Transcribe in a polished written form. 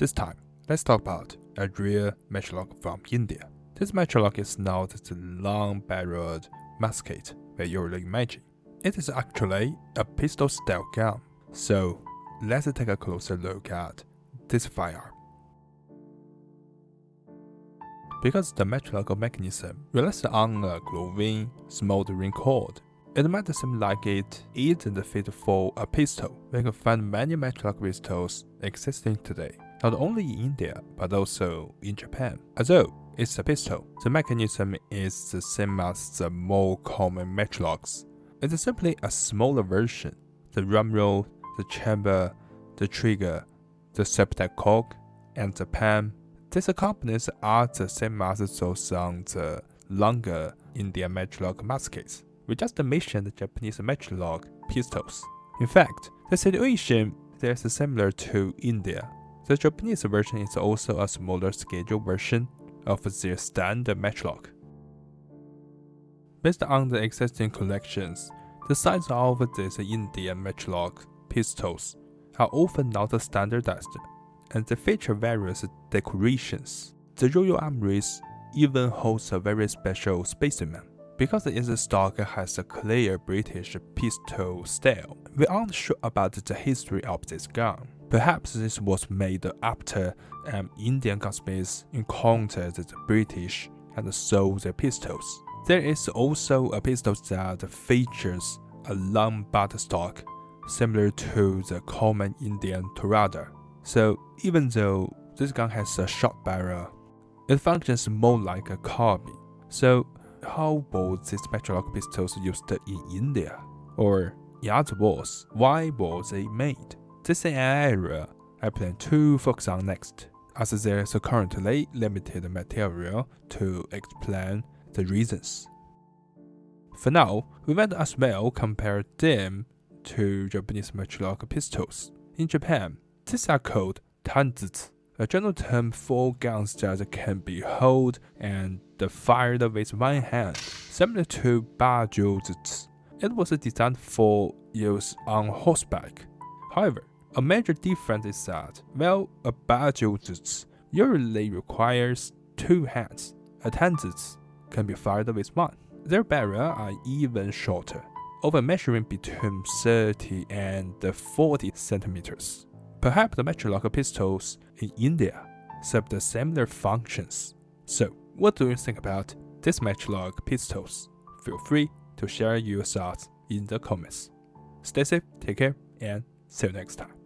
This time, let's talk about a rare matchlock from India. This matchlock is not the long-barreled musket that you usually imagine. It is actually a pistol-style gun. So, let's take a closer look at this firearm. Because the matchlock mechanism relies on a glowing, smoldering cord, it might seem like it isn't fit for a pistol. We can find many matchlock pistols existing today, not only in India but also in Japan. Although it's a pistol, the mechanism is the same as the more common matchlocks. It's simply a smaller version. The drum roll, the chamber, the trigger, the septacle, and the pan. These components are the same as those on the longer Indian matchlock muskets. We just mentioned the Japanese matchlock pistols. In fact, the situation is similar to India. The Japanese version is also a smaller scale version of their standard matchlock. Based on the existing collections, the size of these Indian matchlock pistols are often not standardized, and they feature various decorations. The Royal Armouries even holds a very special specimen. Because its stock has a clear British pistol style, we aren't sure about the history of this gun. Perhaps this was made after an Indian gunsmith encountered the British and sold their pistols. There is also a pistol that features a long butt stock, similar to the common Indian Torada. So even though this gun has a short barrel, it functions more like a carbine. So how were these matchlock pistols used in India? Or in other words, why were they made? This is an area I plan to focus on next, as there is currently limited material to explain the reasons. For now, we might as well compare them to Japanese matchlock pistols. In Japan, these are called tanzutsu, a general term for guns that can be held and fired with one hand, similar to bajujutsu. It was designed for use on horseback. However, a major difference is that while a bajujutsu usually requires two hands, a tanzutsu can be fired with one. Their barrels are even shorter, often measuring between 30 and 40 centimeters. Perhaps the matchlock pistols in India serve the similar functions. So, what do you think about these matchlock pistols? Feel free to share your thoughts in the comments. Stay safe, take care, and see you next time.